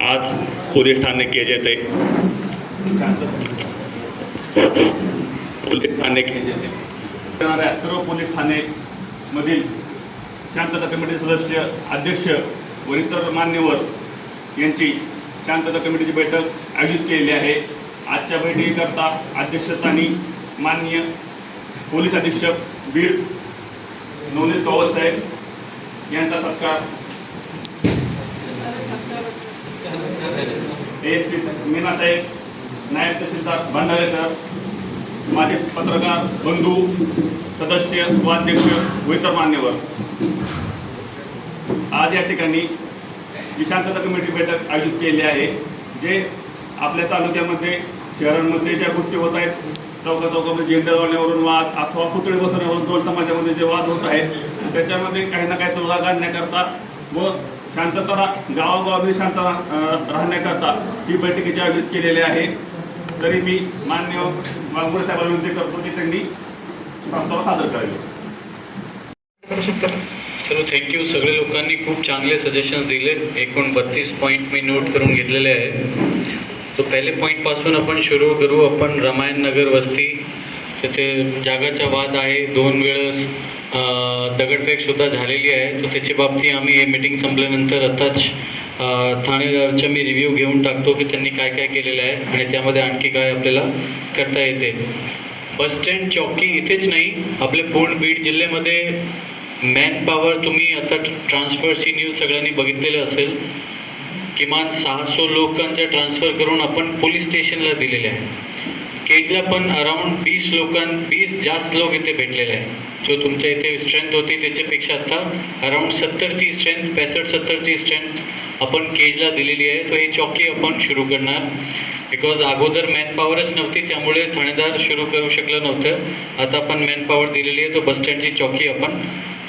आज पोलीस ठाणे केजेते सर्व पोलीस ठाणे मधील शांतता कमिटी सदस्य अध्यक्ष व इतर मान्यवर यांची शांतता कमिटीची बैठक आयोजित केलेली आहे। आजच्या बैठकीकरता अध्यक्षस्थानी माननीय पोलीस अधीक्षक बीड नवनीत पवार साहेब यांचा सत्कार, ASP मीना साहेब, नायब तहसीलदार भंडारे सर, माझे पत्रकार बंधू, सदस्य व अध्यक्ष व इतर मान्यवर, आज या ठिकाणी जी शांतता कमिटी बैठक आयोजित केली आहे। जे आपल्या तालुक्यामध्ये शहरांमध्ये ज्या गोष्टी होत आहेत, चौकामध्ये झेंडा लावण्यावरून वाद अथवा पुतळे बसवण्यावरून दोन समाजामध्ये जे वाद होत आहेत, त्याच्यामध्ये काही ना काही तोडगा काढण्याकरता व शांतता गावागावामध्ये शांत राहण्याकरता ही बैठकीची आयोजित केलेली आहे। तरी मी मान्य वाघमोडे साहेबांना विनंती करतो की त्यांनी प्रस्ताव सादर करावे। चलो थँक्यू। सगळे लोकांनी खूप चांगले सजेशन्स दिले। एकूण 32 पॉईंट मी नोट करून घेतलेले आहे। तो पहिले पॉईंटपासून आपण सुरू करू। आपण रामायण नगर वस्ती तिथे जागाचा वाद आहे, 2 वेळेस दगडफेकसुद्धा झालेली आहे। तर त्याची बाबतीत आम्ही हे मीटिंग संपल्यानंतर आताच ठाणेदारचा मी रिव्ह्यू घेऊन टाकतो की त्यांनी काय काय केलेलं आहे आणि त्यामध्ये आणखी काय आपल्याला करता येते। बस स्टँड चौकी इथेच नाही, आपले पूर्ण बीड जिल्ह्यामध्ये मॅन पॉवर तुम्ही आता ट्रान्सफरची न्यूज सगळ्यांनी बघितलेलं असेल। किमान 600 लोकांचं ट्रान्सफर करून आपण पोलीस स्टेशनला दिलेले आहे। केजला पण अराउंड 20 जास्त लोक इथे भेटलेले आहे। जो तुमच्या इथे स्ट्रेंथ होती त्याच्यापेक्षा आता अराउंड 70ची स्ट्रेंथ, 65-70ची स्ट्रेंथ आपण केजला दिलेली आहे। तो ही चौकी आपण सुरू करणार, बिकॉज अगोदर मॅन पॉवरच नव्हती, त्यामुळे ठाणेदार सुरू करू शकलं नव्हतं। आता आपण मॅन पॉवर दिलेली आहे, तो बसस्टँडची चौकी आपण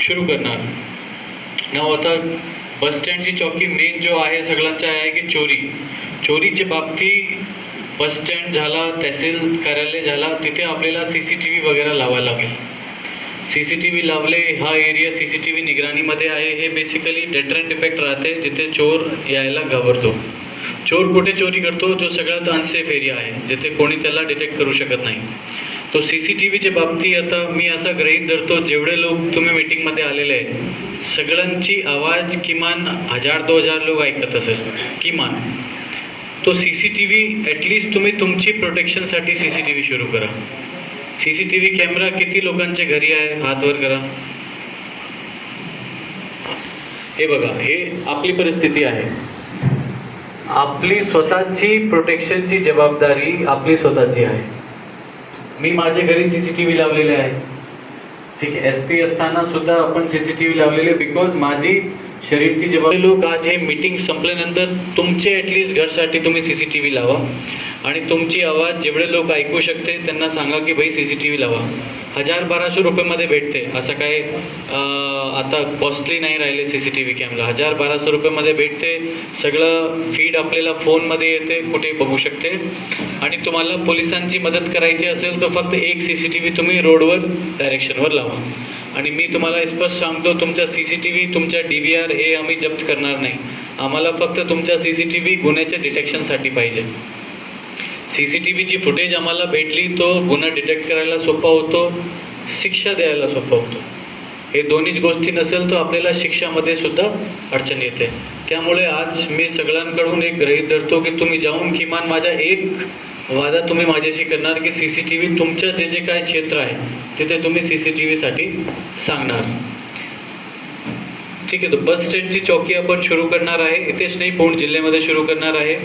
सुरू करणार। नाव आता बसस्टँडची चौकी मेन जो आहे सगळ्यांचा आहे की चोरीच्या बाबतीत बसस्टँड झाला, तहसील कार्यालय झाला, तिथे आपल्याला CCTV वगैरे लावायला लागेल। CCTV लावले, हा एरिया CCTV निगराणीमध्ये आहे। हे बेसिकली डेटरंट इफेक्ट राहते, जिथे चोर यायला घाबरतो। चोर कुठे चोरी करतो? जो सगळ्यात अनसेफ एरिया आहे, जिथे कोणी त्याला डिटेक्ट करू शकत नाही। तो CCTVच्या बाबतीत आता मी असं गृहीत धरतो, जेवढे लोक तुम्ही मीटिंगमध्ये आलेले आहे सगळ्यांची आवाज किमान 1000-2000 लोक ऐकत असेल किमान। तो CCTV ॲटलिस्ट तुम्ही तुमची प्रोटेक्शनसाठी CCTV सुरू करा। CCTV कॅमेरा किती लोकांच्या घरी आहे? हात वर करा। हे बघा, हे आपली परिस्थिती आहे। आपली स्वतःची प्रोटेक्शनची जबाबदारी आपली स्वतःची आहे। मी माझ्या घरी CCTV लावलेले आहे, ठीक आहे। SP असताना सुद्धा आपण CCTV लावलेले, बिकॉज माझी शरीरची जबाबदारी। लोक आज हे मीटिंग संपल्यानंतर तुमचे ॲटलिस्ट घरसाठी तुम्ही CCTV लावा आणि तुमची आवाज जेवढे लोक ऐकू शकते त्यांना सांगा की भाई CCTV लावा। 1000-1200 रुपयामध्ये भेटते, असं काय आता कॉस्टली नाही राहिले CCTV कॅमेरा। 1000-1200 रुपयामध्ये भेटते, सगळं फीड आपल्याला फोनमध्ये येते, कुठे बघू शकते। आणि तुम्हाला पोलिसांची मदत करायची असेल तर फक्त एक CCTV तुम्ही रोडवर डायरेक्शनवर लावा। आणि मी तुम्हाला स्पष्ट सांगतो, तुमचा CCTV, तुमच्या DVR हे आम्ही जप्त करणार नाही। आम्हाला फक्त तुमचा CCTV गुन्ह्याच्या डिटेक्शनसाठी पाहिजे। CCTVची फुटेज आम्हाला भेटली तो गुन्हा डिटेक्ट करायला सोपा होतो, शिक्षा द्यायला सोपा होतो। हे दोन्हीच गोष्टी नसेल तर आपल्याला शिक्षामध्ये सुद्धा अडचण येते। त्यामुळे आज मी सगळ्यांकडून एक गृहीत धरतो की तुम्ही जाऊन किमान माझा एक वादा तुम्ही माझ्याशी करणार की CCTV तुमच्या जे जे काय क्षेत्र आहे तिथे तुम्ही CCTVसाठी सांगणार, ठीक आहे। तो बस स्टँडची चौकी आपण सुरू करणार आहे, इथेच नाही पूर्ण जिल्ह्यामध्ये सुरू करणार आहे।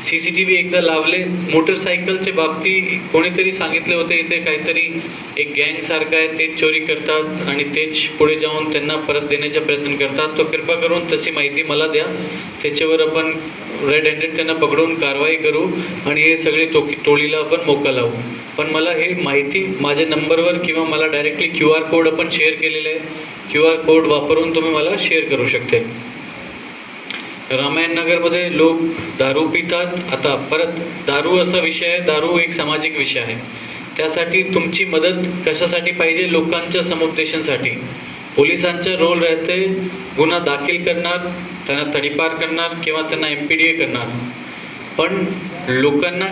CCTV एकदा लावले। मोटरसायकलच्या बाबतीत कोणीतरी सांगितले होते इथे काहीतरी एक गँग सारखं आहे, तेच चोरी करतात आणि तेच पुढे जाऊन त्यांना परत देण्याचा प्रयत्न करतात। तो कृपा करून तशी माहिती मला द्या, त्याच्यावर आपण रेड हँडेड त्यांना पकडून कारवाई करू आणि हे सगळे टोळीला आपण मोका लावू। पण मला हे माहिती माझ्या नंबरवर किंवा मला डायरेक्टली QR कोड आपण शेअर केलेले आहे, QR कोड वापरून तुम्ही मला शेअर करू शकते। रामायण नगरमध्ये लोक दारू पितात। आता परत दारू असा विषय आहे, दारू एक सामाजिक विषय आहे, त्यासाठी तुमची मदत कशासाठी पाहिजे? लोकांच्या समुपदेशनसाठी. पोलिसांचा रोल राहते गुन्हा दाखल करणार, त्यांना तडीपार करणार किंवा त्यांना MPDA करणार, पण लोकांना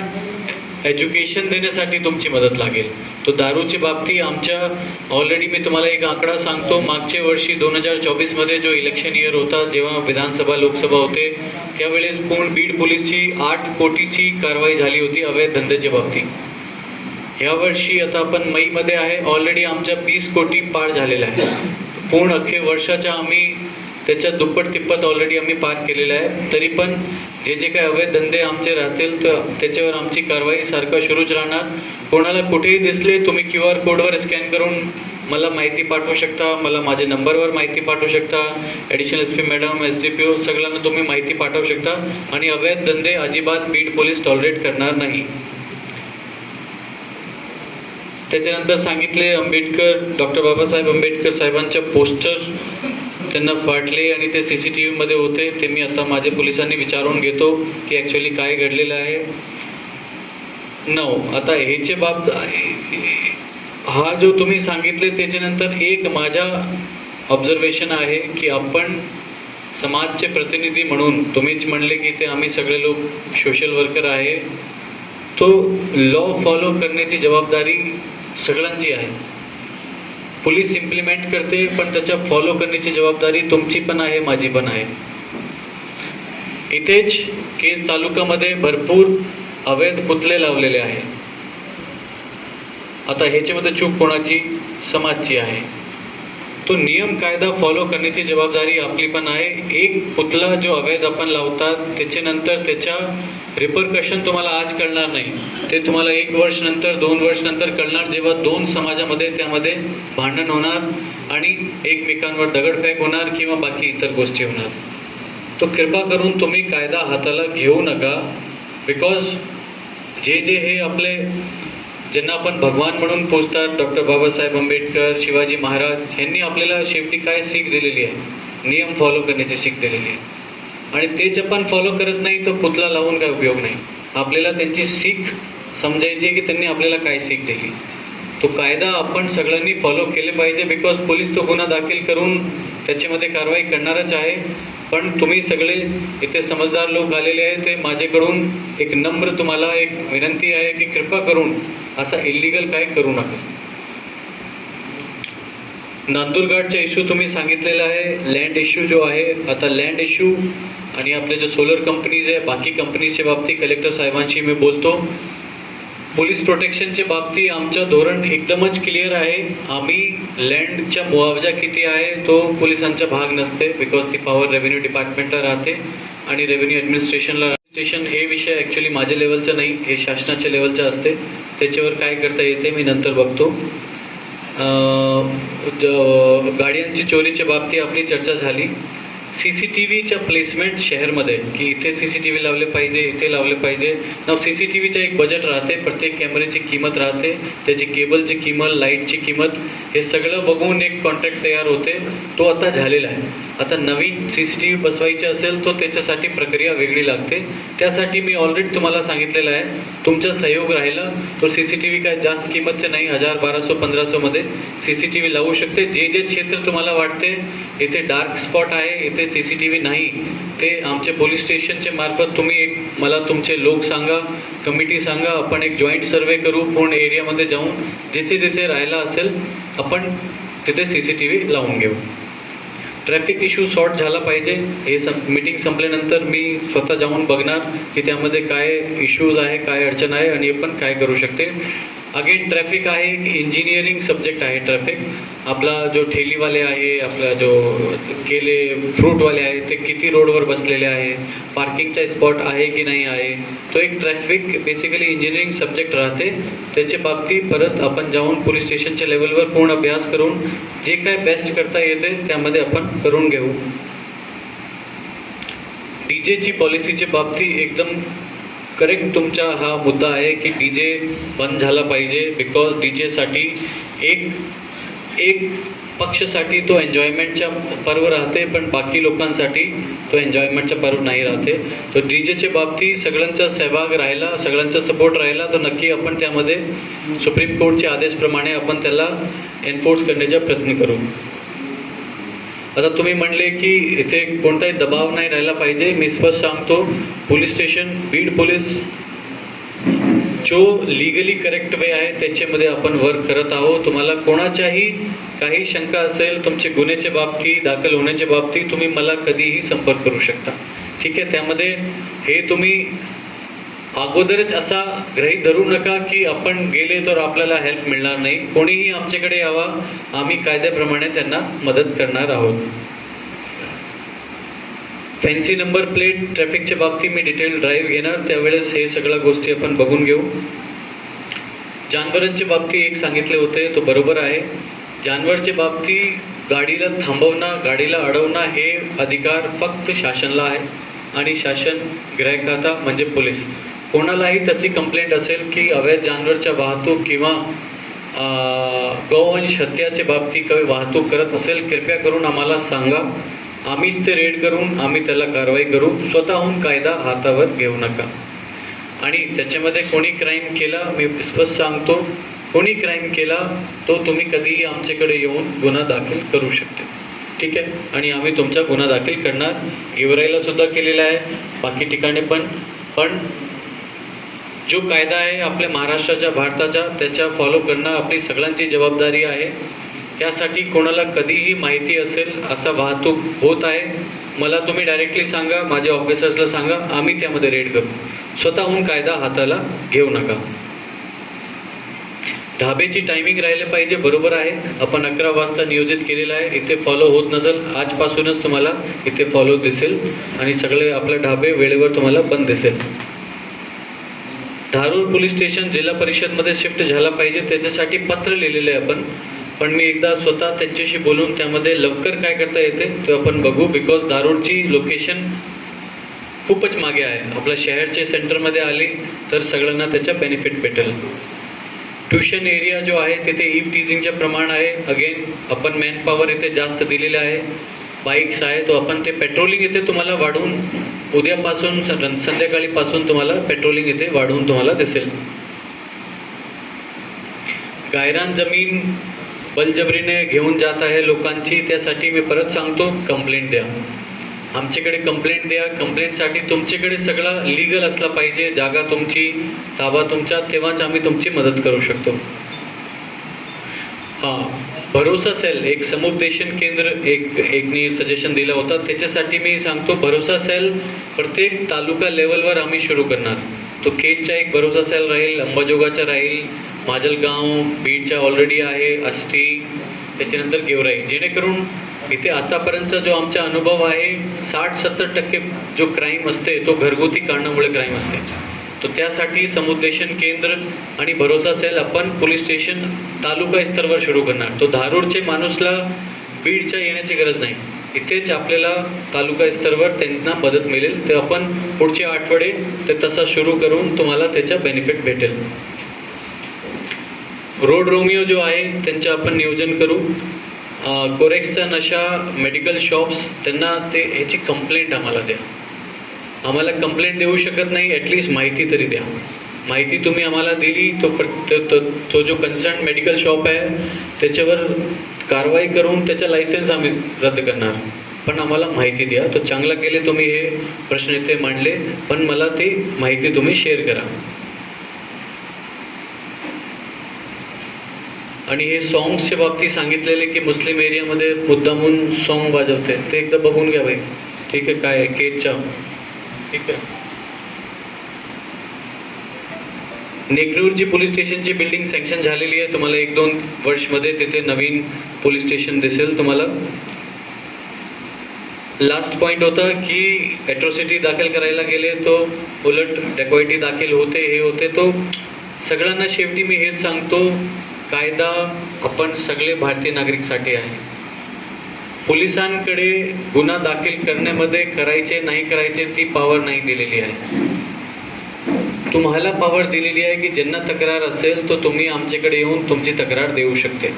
एज्युकेशन देण्यासाठी तुमची मदत लागेल. तो दारूची बाबतीत आमच्या ऑलरेडी मी तुम्हाला एक आकडा सांगतो. मागच्या वर्षी 2024मध्ये जो इलेक्शन इयर होता, जेव्हा विधानसभा लोकसभा होते, त्यावेळेस पूर्ण बीड पोलीसची 8 कोटीची कारवाई झाली होती अवैध धंद्याच्या बाबतीत. यावर्षी आता आपण मईमध्ये आहे, ऑलरेडी आमच्या 20 कोटी पार झालेला आहे. पूर्ण अख्खे वर्षाच्या आम्ही त्याच्या दुप्पट तिप्पट ऑलरेडी आम्ही पार केलेलं आहे. तरी पण जे जे काही अवैध धंदे आमचे राहतील तर त्याच्यावर आमची कारवाई सारखं सुरूच राहणार. कोणाला कुठेही दिसले तुम्ही QR कोडवर स्कॅन करून मला माहिती पाठवू शकता, मला माझ्या नंबरवर माहिती पाठवू शकता. ॲडिशनल SP मॅडम, SDPO सगळ्यांना तुम्ही माहिती पाठवू शकता. आणि अवैध धंदे अजिबात बीड पोलीस टॉलरेट करणार नाही. त्याच्यानंतर सांगितले डॉक्टर बाबासाहेब आंबेडकर साहेबांच्या पोस्टर त्यांना फाटले आणि ते CCTV मध्ये होते. ते मी आता माझ्या पोलिसांनी विचारून घेतो की ॲक्च्युली काय घडलेलं आहे. आता ह्याचे हा जो तुम्ही सांगितले त्याच्यानंतर एक माझा ऑब्झर्वेशन आहे की आपण समाजचे प्रतिनिधी म्हणून, तुम्हीच म्हणले की ते आम्ही सगळे लोक सोशल वर्कर आहे, तो लॉ फॉलो करण्याची जबाबदारी सगळ्यांची आहे. पोलीस इम्प्लिमेंट करते पण त्याच्या फॉलो करण्याची जबाबदारी तुमची पण आहे, माझी पण आहे. इथेच केज तालुक्यामध्ये भरपूर अवैध पुतळे लावलेले आहे. आता ह्याच्यामध्ये चूक कोणाची? समाजची आहे. तो नियम कायदा फॉलो करण्याची जबाबदारी आपली पण आहे. एक पुतळा जो अवैध आपण लावतात त्याच्यानंतर त्याच्या रिपरकशन तुम्हाला आज कळणार नाही, ते तुम्हाला 1 वर्ष नंतर 2 वर्ष नंतर कळणार, जेव्हा 2 समाजामध्ये त्यामध्ये भांडण होणार आणि एकमेकांवर दगडफेक होणार किंवा बाकी इतर गोष्टी होणार. तो कृपा करून तुम्ही कायदा हाताला घेऊ नका. बिकॉज जे हे आपले ज्यांना आपण भगवान म्हणून पोचतात, डॉक्टर बाबासाहेब आंबेडकर, शिवाजी महाराज यांनी आपल्याला शेवटी काय सीख दिलेली आहे? नियम फॉलो करण्याची सीख दिलेली आहे. आणि तेच आपण फॉलो करत नाही तर पुतळा लावून काय उपयोग नाही. आपल्याला त्यांची सीख समजायची की त्यांनी आपल्याला काय सीख दिली. तो कायदा आपण सगळ्यांनी फॉलो केले पाहिजे. बिकॉज पोलीस तो गुन्हा दाखल करून त्याच्यामध्ये कारवाई करणारच आहे. पण तुम्ही सगळे इथे समजदार लोक आलेले आहेत, ते माझ्याकडून एक नम्र तुम्हाला एक विनंती आहे की कृपा करून असा इल्लीगल काय करू नका. नांदुरघाटचा इश्यू तुम्ही सांगितलेला आहे. लँड इश्यू जो आहे, आता लँड इश्यू आणि आपले जे सोलर कंपनीज आहे, बाकी कंपनीच्या बाबतीत कलेक्टर साहेबांशी मी बोलतो. पोलीस प्रोटेक्शनच्या बाबतीत आमचं धोरण एकदमच क्लिअर आहे. आम्ही लँडच्या मुआवजा किती आहे तो पोलिसांचा भाग नसते, बिकॉज ती पॉवर रेव्हेन्यू डिपार्टमेंटला राहते आणि रेव्हेन्यू ॲडमिनिस्ट्रेशनला. हे विषय ॲक्च्युली माझ्या लेवलचा नाही, हे शासनाच्या लेवलचं असते. त्याच्यावर काय करता येते मी नंतर बघतो. गाड्यांची चोरीच्या बाबतीत आपली चर्चा झाली. CCTVच्या प्लेसमेंट शहरमध्ये की इथे CCTV लावले पाहिजे, इथे लावले पाहिजे. CCTVचं एक बजेट राहते, प्रत्येक कॅमेऱ्याची किंमत राहते, त्याची केबलची किंमत, लाईटची किंमत, हे सगळं बघून एक कॉन्ट्रॅक्ट तयार होते. तो आता झालेला आहे. आता नवीन CCTV बसवायचे असेल तो त्याच्यासाठी प्रक्रिया वेगळी लागते. त्यासाठी मी ऑलरेडी तुम्हाला सांगितलेलं आहे, तुमचा सहयोग राहिला तो CCTV काय जास्त किंमतचे नाही, 1000, 1200, 1500मध्ये CCTV लावू शकते. जे क्षेत्र तुम्हाला वाटते इथे डार्क स्पॉट आहे, इथे CCTV नाही, ते आमच्या पोलीस स्टेशनच्या मार्फत तुम्ही एक मला तुमचे लोक सांगा, कमिटी सांगा, आपण एक जॉईंट सर्वे करू. पूर्ण एरियामध्ये जाऊन जिथे राहिला असेल आपण तिथे CCTV लावून घेऊ. ट्रॅफिक इश्यू सॉर्ट झाला पाहिजे. हे मीटिंग संपल्यानंतर मी स्वतः जाऊन बघणार की त्यामध्ये काय इश्यूज आहे, काय अडचण आहे आणि आपण काय करू शकते. अगेन ट्रॅफिक आहे, इंजिनिअरिंग सब्जेक्ट आहे ट्रॅफिक. आपला जो ठेलीवाले आहे, आपला जो केले फ्रूटवाले आहे, ते किती रोडवर बसलेले आहे, पार्किंगचा स्पॉट आहे की नाही आहे, तो एक ट्रॅफिक बेसिकली इंजिनिअरिंग सब्जेक्ट राहते. त्याच्या बाबतीत परत आपण जाऊन पोलीस स्टेशनच्या लेवलवर पूर्ण अभ्यास करून जे काय बेस्ट करता येते त्यामध्ये आपण करून घेऊ. DJची पॉलिसीच्या बाबतीत एकदम करेक्ट तुमचा हा मुद्दा आहे की DJ बंद झाला पाहिजे. बिकॉज DJसाठी एक पक्षसाठी तो एन्जॉयमेंटचा पर्व राहते, पण बाकी लोकांसाठी तो एन्जॉयमेंटचा पर्व नाही राहते. तो डीजेच्या बाबतीत सगळ्यांचा सहभाग राहिला, सगळ्यांचा सपोर्ट राहिला तर नक्की आपण त्यामध्ये सुप्रीम कोर्टच्या आदेशप्रमाणे आपण त्याला एन्फोर्स करण्याचा प्रयत्न करू. आता तुम्ही म्हणले की इथे कोणताही दबाव नाही राहिला पाहिजे. मी स्पष्ट सांगतो, पोलीस स्टेशन, बीड पोलीस जो लिगली करेक्ट वे आहे त्याच्यामध्ये आपण वर्क करत आहोत. तुम्हाला कोणाच्याही काही शंका असेल तुमचे गुन्ह्याच्या बाबतीत, दाखल होण्याच्या बाबतीत, तुम्ही मला कधीही संपर्क करू शकता. ठीक आहे. त्यामध्ये हे तुम्ही अगोदरच असा गृहीत धरू नका की आपण गेले तर आपल्याला हेल्प मिळणार नाही. कोणीही आमच्याकडे यावा, आम्ही कायद्याप्रमाणे त्यांना मदत करणार आहोत. फॅन्सी नंबर प्लेट ट्रॅफिकच्या बाबतीत मी डिटेल ड्राईव्ह घेणार, त्यावेळेस हे सगळ्या गोष्टी आपण बघून घेऊ. जानवरांच्या बाबतीत एक सांगितले होते, तो बरोबर आहे. जानवरच्या बाबतीत गाडीला थांबवणं, गाडीला अडवणं हे अधिकार फक्त शासनाला आहे आणि शासन ग्राहकाचा म्हणजे पोलीस. कोणालाही तशी कंप्लेंट असेल की अवैध जानवरच्या वाहतूक किंवा गौवंश हत्याच्या बाबतीत काही वाहतूक करत असेल, कृपया करून आम्हाला सांगा. आम्हीच ते रेड करून आम्ही त्याला कारवाई करू. स्वतःहून कायदा हातावर घेऊ नका. आणि त्याच्यामध्ये कोणी क्राईम केला, मी स्पष्ट सांगतो, कोणी क्राईम केला तो तुम्ही कधीही आमच्याकडे येऊन गुन्हा दाखल करू शकते. ठीक आहे. आणि आम्ही तुमचा गुन्हा दाखल करणार. गेवराईला सुद्धा केलेला आहे, बाकी ठिकाणी पण जो कायदा आहे आपल्या महाराष्ट्राच्या, भारताच्या, त्याच्या फॉलो करणं आपली सगळ्यांची जबाबदारी आहे. त्यासाठी कोणाला कधीही माहिती असेल असा वाहतूक होत आहे, मला तुम्ही डायरेक्टली सांगा, माझ्या ऑफिसर्सला सांगा, आम्ही त्यामध्ये रेड करू. स्वतःहून कायदा हाताला घेऊ नका. ढाब्याची टायमिंग राहिले पाहिजे, बरोबर आहे. आपण 11 वाजता नियोजित केलेलं आहे. इथे फॉलो होत नसेल, आजपासूनच तुम्हाला इथे फॉलो दिसेल आणि सगळे आपले ढाबे वेळेवर तुम्हाला बंद दिसेल. धारूर पोलीस स्टेशन जिल्हा परिषदमध्ये शिफ्ट झाला पाहिजे, त्याच्यासाठी पत्र लिहिलेलं आहे आपण. पण मी एकदा स्वतः त्यांच्याशी बोलून त्यामध्ये लवकर काय करता येते ते आपण बघू. बिकॉज धारूरची लोकेशन खूपच मागे आहे. आपल्या शहरच्या सेंटरमध्ये आली तर सगळ्यांना त्याचा बेनिफिट भेटेल. ट्युशन एरिया जो आहे तिथे ईव्ह टीजिंगचे प्रमाण आहे. अगेन आपण मॅन पॉवर इथे जास्त दिलेले आहे. बाईक्स आहे तो आपण ते पेट्रोलिंग इथे तुम्हाला वाढवून उद्यापासून संध्याकाळीपासून तुम्हाला पेट्रोलिंग इथे वाढवून तुम्हाला दिसेल. गायरान जमीन बलजबरीने घेऊन जात आहे लोकांची, त्यासाठी मी परत सांगतो, कंप्लेंट द्या. आमच्याकडे कंप्लेंट द्या. कंप्लेंटसाठी तुमच्याकडे सगळं लीगल असला पाहिजे, जागा तुमची, ताबा तुमचा, तेव्हाच आम्ही तुमची मदत करू शकतो. हां, भरोसा सेल एक समुपदेशन केंद्र एकनी सजेशन दिला होता, त्याच्यासाठी मी सांगतो भरोसा सेल प्रत्येक तालुका लेवलवर आम्ही सुरू करणार. तो केजचा एक भरोसा सेल राहील, अंबाजोगाचा राहील, माजलगाव, बीडचा ऑलरेडी आहे, आष्टी, त्याच्यानंतर गेवराई. जेणेकरून इथे आतापर्यंतचा जो आमचा अनुभव आहे 60-70% जो क्राईम असते तो घरगुती कारणामुळे क्राईम असते. तो त्यासाठी समुपदेशन केंद्र आणि भरोसा सेल आपण पोलीस स्टेशन तालुका स्तरावर सुरू करणार. तो धारूरचे माणूसला बीडच्या येण्याची गरज नाही, इथेच आपल्याला तालुका स्तरावर त्यांना मदत मिळेल. ते आपण पुढचे आठवडे ते तसा सुरू करून तुम्हाला त्याचा बेनिफिट भेटेल. रोड रोमिओ जो आहे त्यांचं आपण नियोजन करू. कोरेक्सचा नशा, मेडिकल शॉप्स, त्यांना ते ह्याची कंप्लेंट आम्हाला द्या. आम्हाला कंप्लेंट देऊ शकत नाही, ॲटलिस्ट माहिती तरी द्या. माहिती तुम्ही आम्हाला दिली तो जो कन्सर्न मेडिकल शॉप आहे त्याच्यावर कारवाई करून त्याचा लायसन्स आम्ही रद्द करणार. पण आम्हाला माहिती द्या. तो चांगला केले तुम्ही हे प्रश्न इथे मांडले, पण मला ती माहिती तुम्ही शेअर करा. आणि हे सॉंग्सच्या बाबतीत सांगितलेले की मुस्लिम एरियामध्ये मुद्दामून सॉन्ग वाजवते, ते एकदा बघून घ्या भाई. ठीक आहे, काय आहे केजच्या. ठीक आहे. नेकरूरची पोलीस स्टेशनची बिल्डिंग सँक्शन झालेली आहे. तुम्हाला 1-2 वर्षमध्ये तिथे नवीन पोलीस स्टेशन दिसेल तुम्हाला. लास्ट पॉईंट होता की ॲट्रॉसिटी दाखल करायला गेले तो उलट डेकॉइटी दाखल होते, हे होते. तो सगळ्यांना शेवटी मी हेच सांगतो, कायदा आपण सगळे भारतीय नागरिकसाठी आहे. पोलिसांकडे गुन्हा दाखल करण्यामध्ये करायचे नाही करायचे ती पॉवर नाही दिलेली आहे. तुम्हाला पॉवर दिलेली आहे की ज्यांना तक्रार असेल तो तुम्ही आमच्याकडे येऊन तुमची तक्रार देऊ शकते.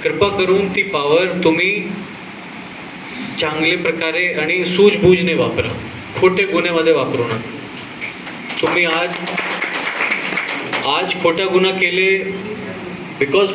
कृपा करून ती पॉवर तुम्ही चांगले प्रकारे आणि सूझबूझने वापरा, खोटे गुन्ह्यामध्ये वापरू नका. तुम्ही आज खोटा गुन्हा केले बिकॉज